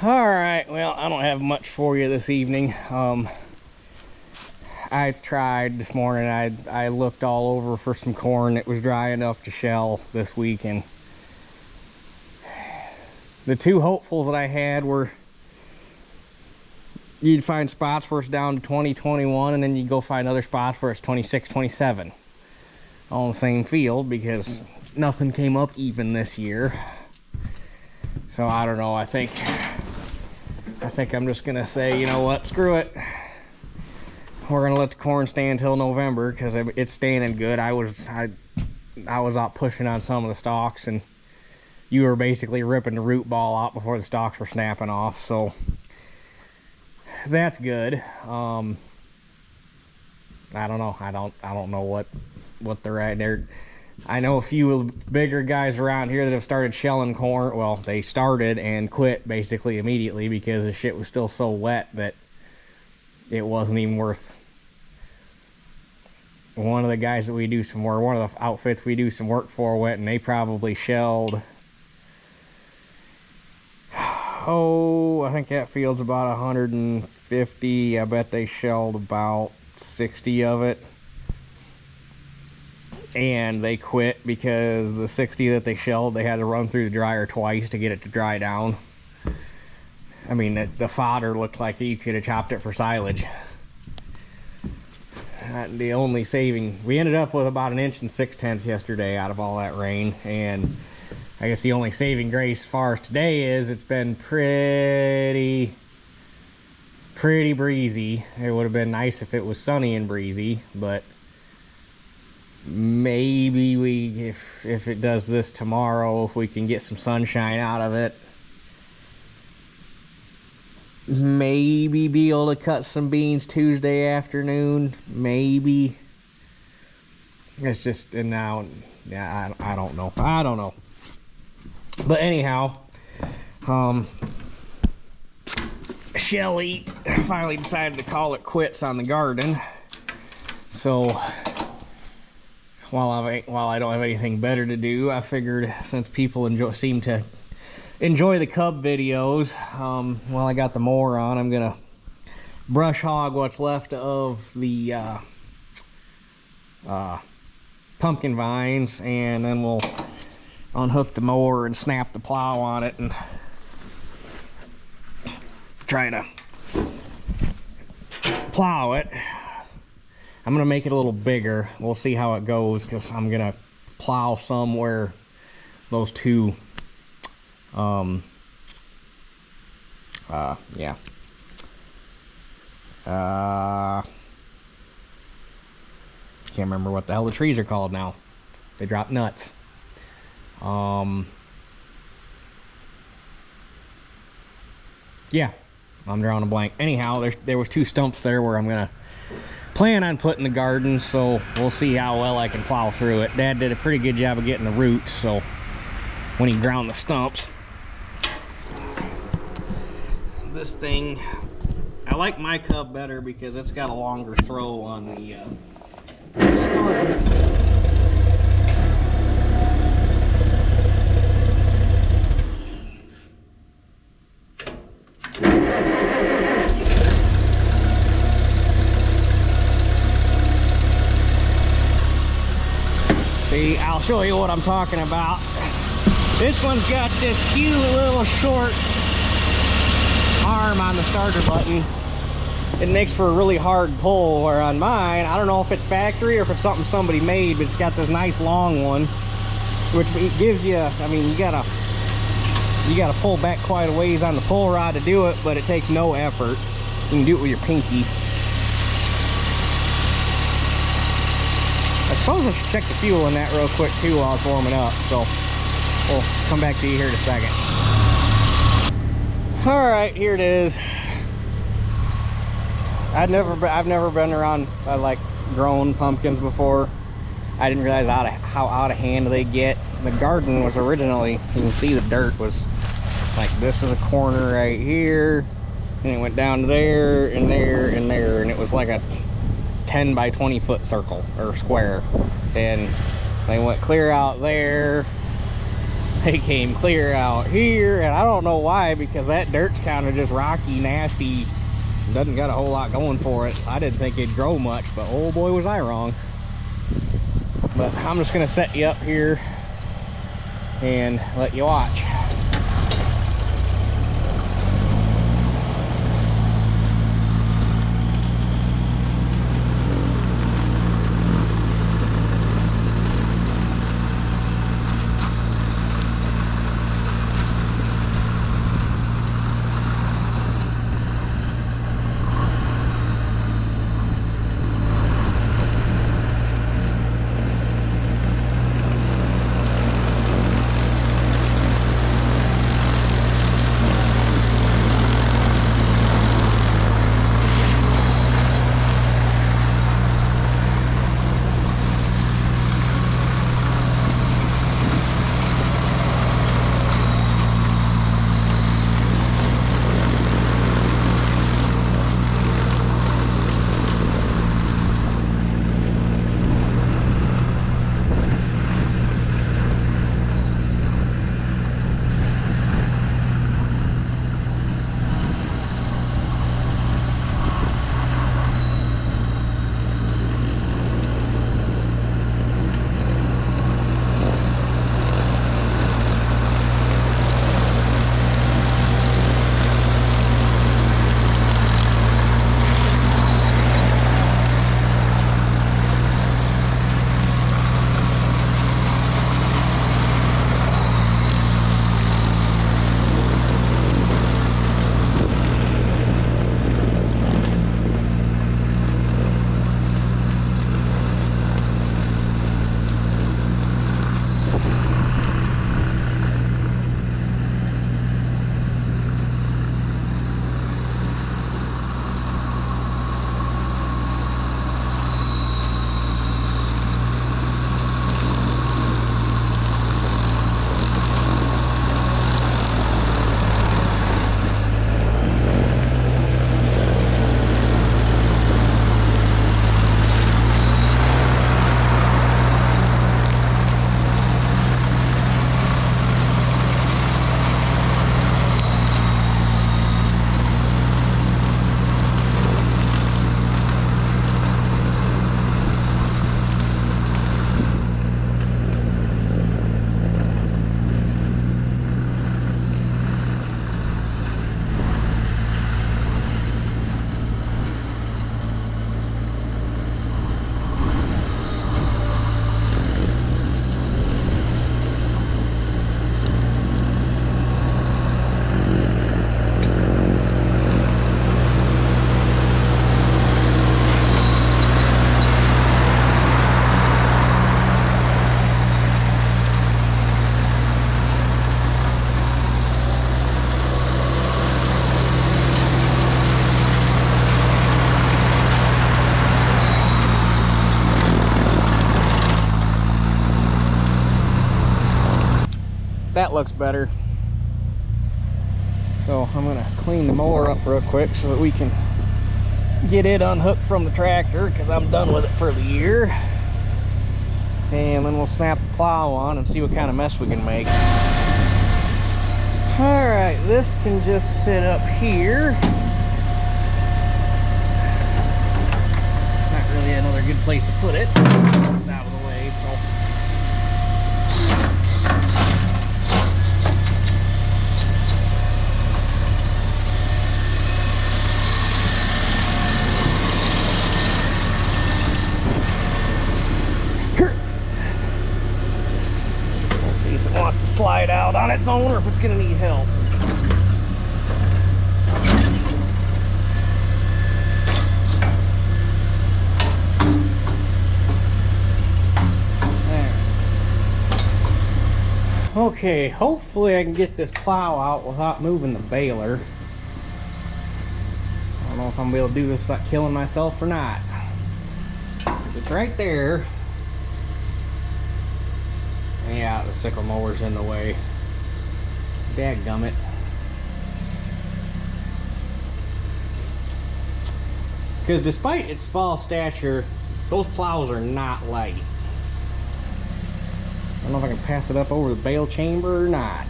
All right, well, I don't have much for you this evening. I tried this morning. I looked all over for some corn that was dry enough to shell this week, and the two hopefuls that I had were you'd find spots where it's down to 20, 21, and then you'd go find other spots where it's 26, 27 on the same field, because nothing came up even this year. So I don't know. I think I'm just gonna say, you know what, screw it. We're gonna let the corn stand until November, because it's standing good. I was out pushing on some of the stalks, and you were basically ripping the root ball out before the stalks were snapping off. So that's good. I don't know. I don't know what they're at there. I know a few bigger guys around here that have started shelling corn. Well, they started and quit basically immediately because the shit was still so wet that it wasn't even worth. One of the guys that we do some work, one of the outfits we do some work for went, and they probably shelled, I think that field's about 150. I bet they shelled about 60 of it. And they quit because the 60 that they shelled, they had to run through the dryer twice to get it to dry down. I mean, the fodder looked like you could have chopped it for silage. The only saving, we ended up with about 1 6/10 inches yesterday out of all that rain, and I guess the only saving grace as far as today is it's been pretty breezy. It would have been nice if it was sunny and breezy, but maybe if it does this tomorrow, if we can get some sunshine out of it, maybe be able to cut some beans Tuesday afternoon. Maybe. It's just, and now, yeah, I don't know. But anyhow, Shelly finally decided to call it quits on the garden. So while I don't have anything better to do, I figured since people seem to enjoy the cub videos, while I got the mower on, I'm gonna brush hog what's left of the pumpkin vines, and then we'll unhook the mower and snap the plow on it and try to plow it. I'm gonna make it a little bigger. We'll see how it goes, because I'm gonna plow somewhere those two yeah. Can't remember what the hell the trees are called now. They drop nuts. Yeah, I'm drawing a blank. Anyhow, there was two stumps there where I'm gonna plan on putting the garden, so we'll see how well I can plow through it. Dad did a pretty good job of getting the roots, so when he ground the stumps. This thing, I like my Cub better because it's got a longer throw on the starter. See, I'll show you what I'm talking about. This one's got this cute little short arm on the starter button. It makes for a really hard pull, where on mine, I don't know if it's factory or if it's something somebody made, but it's got this nice long one, which it gives you, I mean, you gotta pull back quite a ways on the pull rod to do it, but it takes no effort. You can do it with your pinky. I suppose I should check the fuel in that real quick too while it's warming up, so we'll come back to you here in a second. All right, here it is. I've never been around like grown pumpkins before. I didn't realize how out of hand they get. The garden was originally, you can see the dirt was like, this is a corner right here, and it went down to there and there and there, and it was like a 10 by 20 foot circle or square, and they went clear out there They came clear out here, and I don't know why, because that dirt's kind of just rocky, nasty, doesn't got a whole lot going for it. I didn't think it'd grow much, but oh boy was I wrong. But I'm just gonna set you up here and let you watch. That looks better. So I'm gonna clean the mower up real quick so that we can get it unhooked from the tractor, because I'm done with it for the year. And then we'll snap the plow on and see what kind of mess we can make. All right, this can just sit up here. Not really another good place to put it. It's out of the way, so. Slide out on its own, or if it's gonna need help. There. Okay, hopefully I can get this plow out without moving the baler. I don't know if I'm gonna be able to do this without killing myself or not. 'Cause it's right there. Yeah, the sickle mower's in the way. Dadgummit. Because despite its small stature, those plows are not light. I don't know if I can pass it up over the bale chamber or not.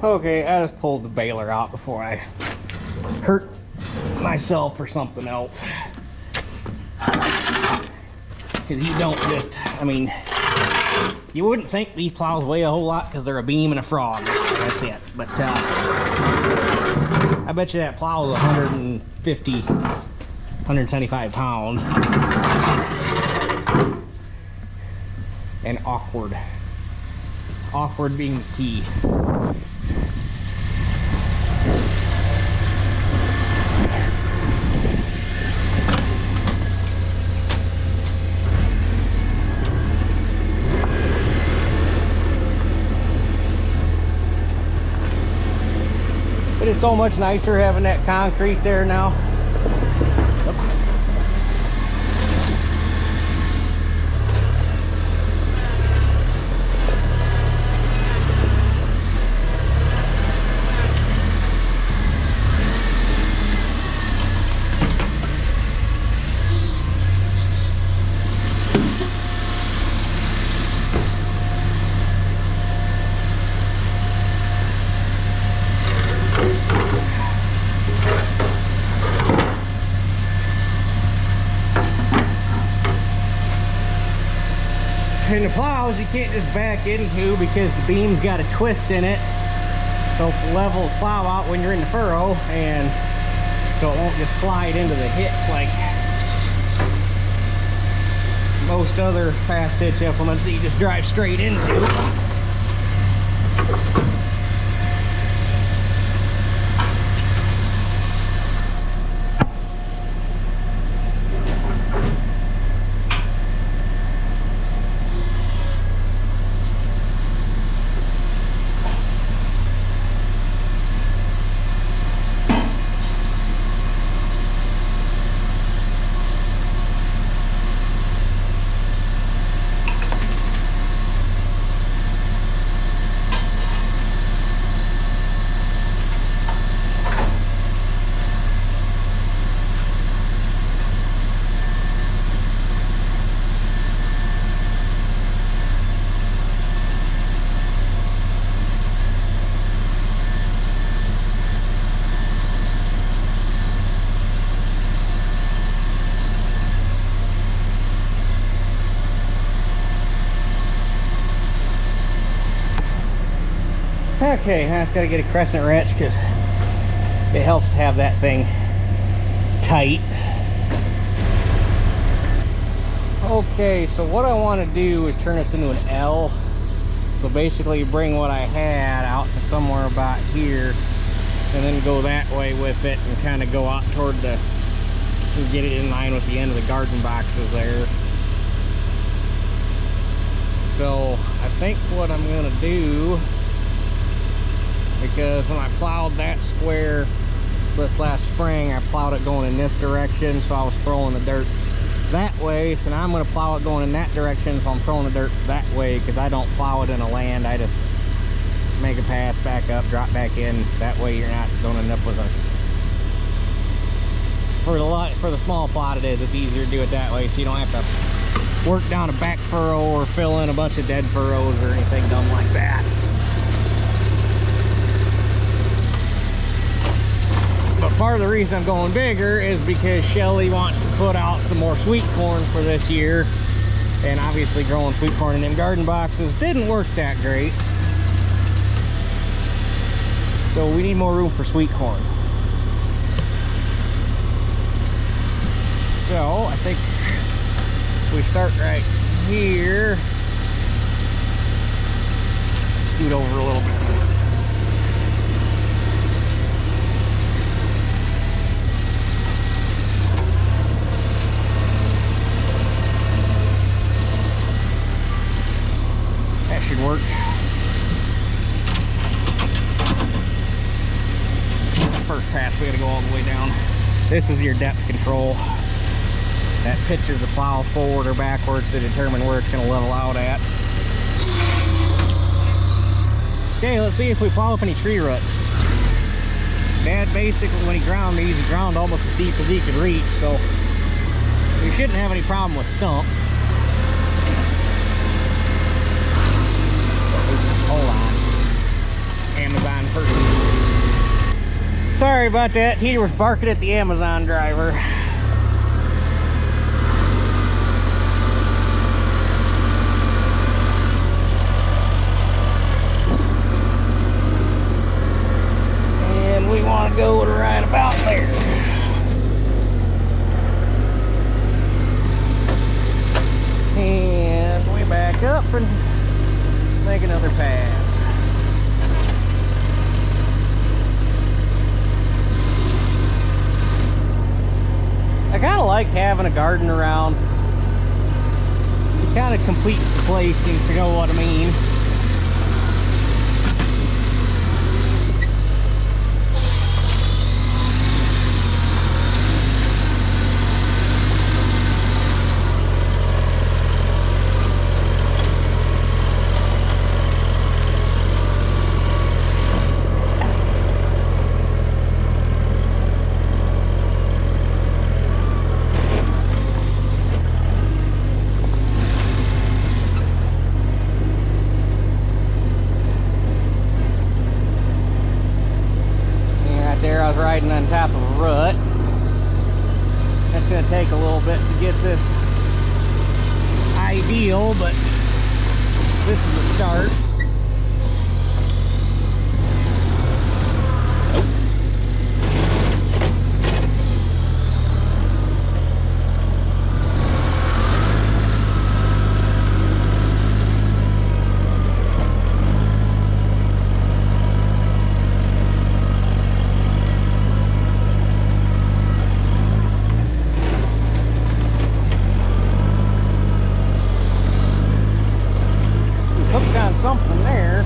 Okay, I just pulled the baler out before I hurt myself or something else. Because you don't just, I mean, you wouldn't think these plows weigh a whole lot because they're a beam and a frog. That's it. But I bet you that plow is 150, 175 pounds. And awkward. Awkward being the key. It is so much nicer having that concrete there now. And the plows you can't just back into because the beam's got a twist in it, so it's level the plow out when you're in the furrow, and so it won't just slide into the hitch like most other fast hitch implements that you just drive straight into. Okay, I just gotta get a crescent wrench because it helps to have that thing tight. Okay, so what I want to do is turn this into an L. So basically bring what I had out to somewhere about here and then go that way with it and kind of go out toward the, and get it in line with the end of the garden boxes there. So I think what I'm gonna do, because when I plowed that square this last spring, I plowed it going in this direction, so I was throwing the dirt that way. So now I'm going to plow it going in that direction, so I'm throwing the dirt that way, because I don't plow it in a land. I just make a pass, back up, drop back in. That way you're not going to end up with a, for the small plot it is, it's easier to do it that way, so you don't have to work down a back furrow or fill in a bunch of dead furrows or anything dumb like that. But part of the reason I'm going bigger is because Shelly wants to put out some more sweet corn for this year. And obviously growing sweet corn in them garden boxes didn't work that great. So we need more room for sweet corn. So I think we start right here. Scoot over a little bit. Should work. First pass, we gotta go all the way down. This is your depth control. That pitches the plow forward or backwards to determine where it's gonna level out at. Okay, let's see if we plow up any tree roots. Dad basically, when he ground these, he ground almost as deep as he could reach, so we shouldn't have any problem with stumps. Sorry about that. He was barking at the Amazon driver. And we want to go to right about there. And we back up and make another pass. I kind of like having a garden around. It kind of completes the place, if you know what I mean. I was riding on top of a rut. That's going to take a little bit to get this ideal, but this is a start. Something there.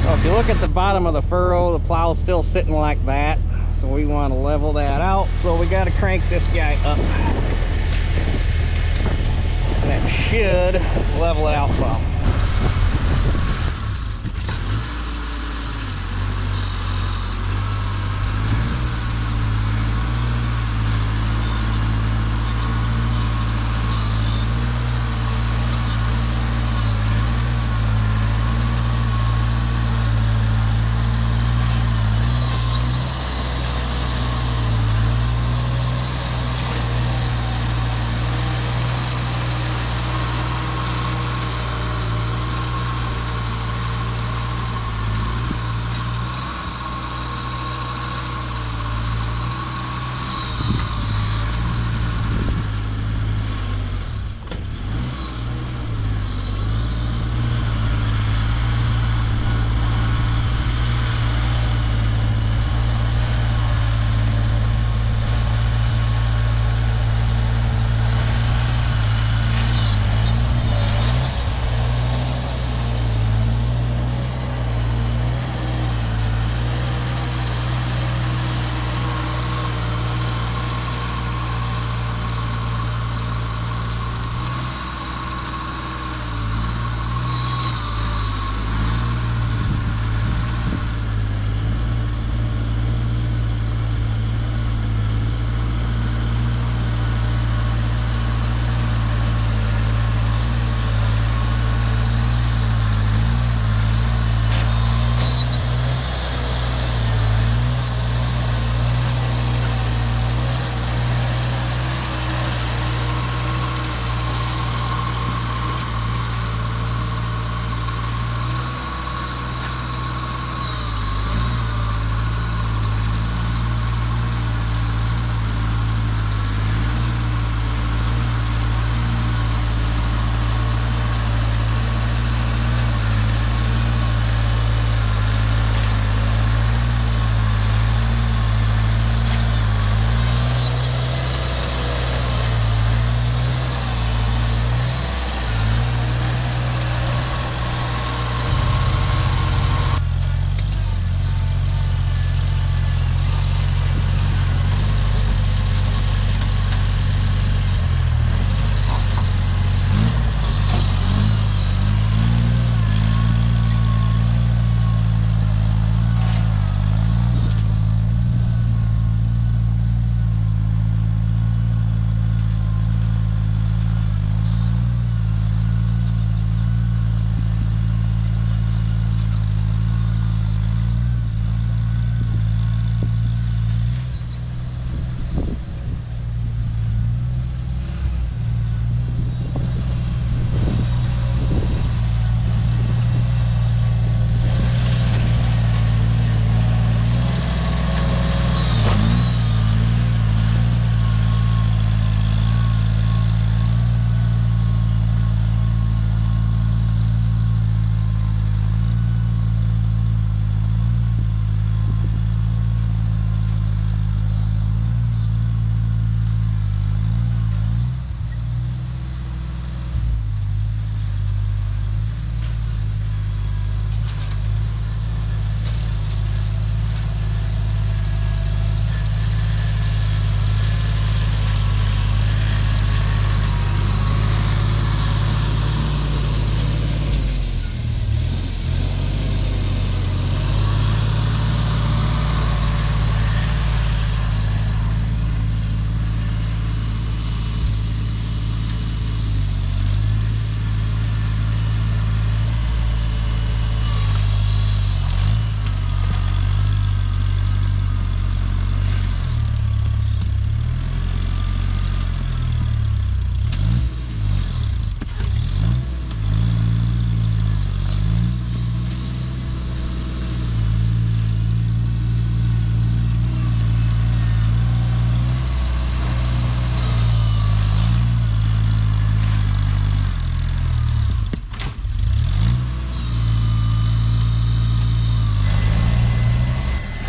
So if you look at the bottom of the furrow, the plow's still sitting like that, so we want to level that out. So we got to crank this guy up, and that should level it out some.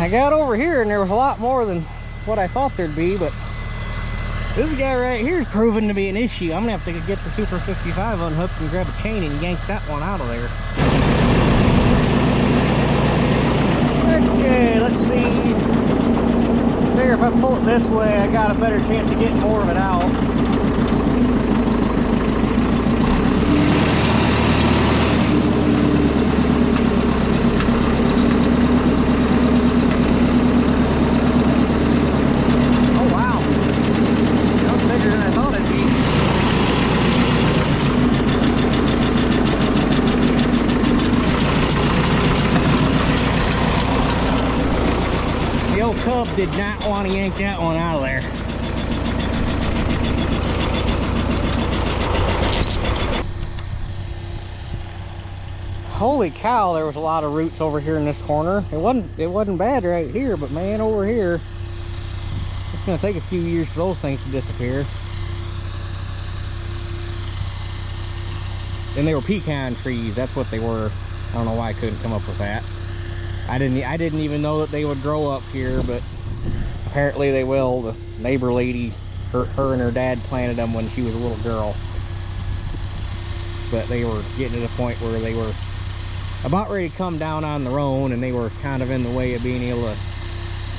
I got over here and there was a lot more than what I thought there'd be, but this guy right here is proven to be an issue. I'm gonna have to get the Super 55 unhooked and grab a chain and yank that one out of there. Okay, let's see. I figure if I pull it this way, I got a better chance of getting more of it out. Cub did not want to yank that one out of there. Holy cow, there was a lot of roots over here in this corner. It wasn't bad right here, but man, over here it's gonna take a few years for those things to disappear. And they were pecan trees, that's what they were. I don't know why I couldn't come up with that. I didn't even know that they would grow up here, but apparently they will. The neighbor lady, her and her dad planted them when she was a little girl. But they were getting to the point where they were about ready to come down on their own, and they were kind of in the way of being able to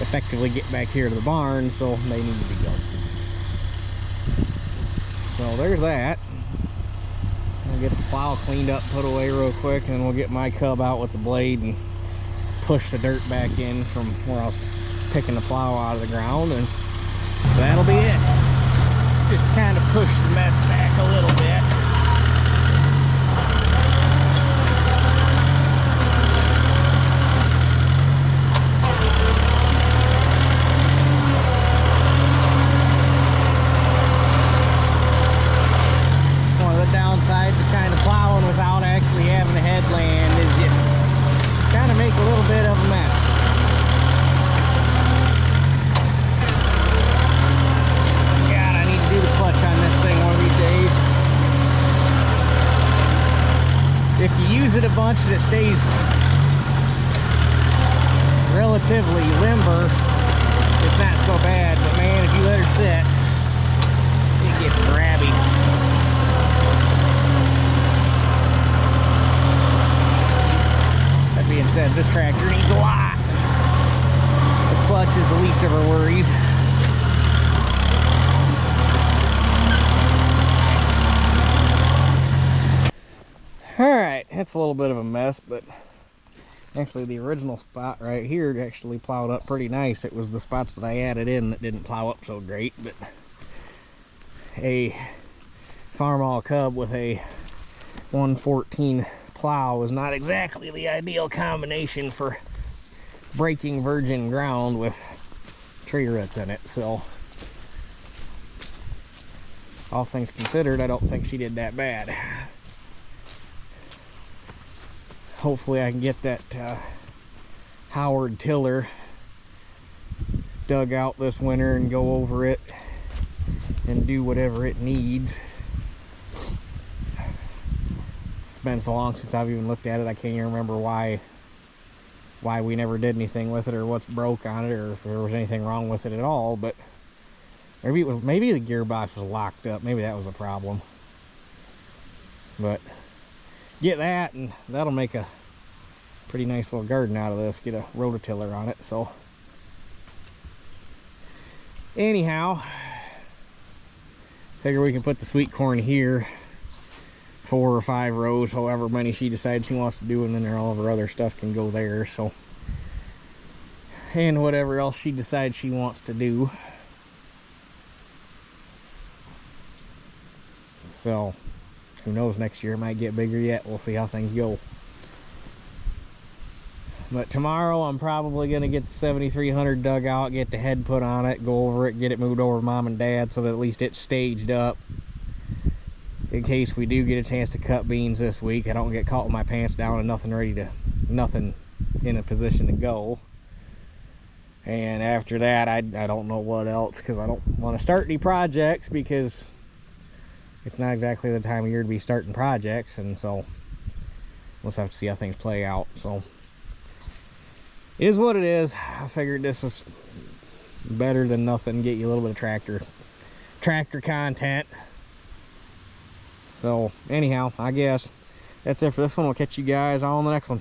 effectively get back here to the barn, so they need to be gone. So there's that. I'll get the plow cleaned up, put away real quick, and then we'll get my Cub out with the blade and push the dirt back in from where I was picking the plow out of the ground, and that'll be it. Just kind of push the mess back a little bit. One of the downsides of kind of plowing without actually having a headland is you kind of make a little bit of a mess. God, I need to do the clutch on this thing one of these days. If you use it a bunch and it stays relatively limber, it's not so bad. But man, if you let her sit, it gets grabby. Being said, this tractor needs a lot. The clutch is the least of our worries. Alright, it's a little bit of a mess, but actually the original spot right here actually plowed up pretty nice. It was the spots that I added in that didn't plow up so great, but a Farmall Cub with a 114 plow is not exactly the ideal combination for breaking virgin ground with tree roots in it. So all things considered, I don't think she did that bad. Hopefully I can get that Howard tiller dug out this winter and go over it and do whatever it needs. It's been so long since I've even looked at it, I can't even remember why we never did anything with it, or what's broke on it, or if there was anything wrong with it at all. But maybe the gearbox was locked up. Maybe that was a problem. But get that, and that'll make a pretty nice little garden out of this. Get a rototiller on it. So anyhow, figure we can put the sweet corn here, 4 or 5 rows, however many she decides she wants to do, and then all of her other stuff can go there. So, and whatever else she decides she wants to do. So who knows, next year it might get bigger yet. We'll see how things go. But tomorrow I'm probably going to get the 7300 dug out, get the head put on it, go over it, get it moved over to Mom and Dad so that at least it's staged up in case we do get a chance to cut beans this week. I don't get caught with my pants down and nothing in a position to go. And after that, I don't know what else, because I don't want to start any projects, because it's not exactly the time of year to be starting projects, and so we'll just have to see how things play out. So Is what it is. I figured this is better than nothing. Get you a little bit of tractor content. So anyhow, I guess that's it for this one. We'll catch you guys on the next one.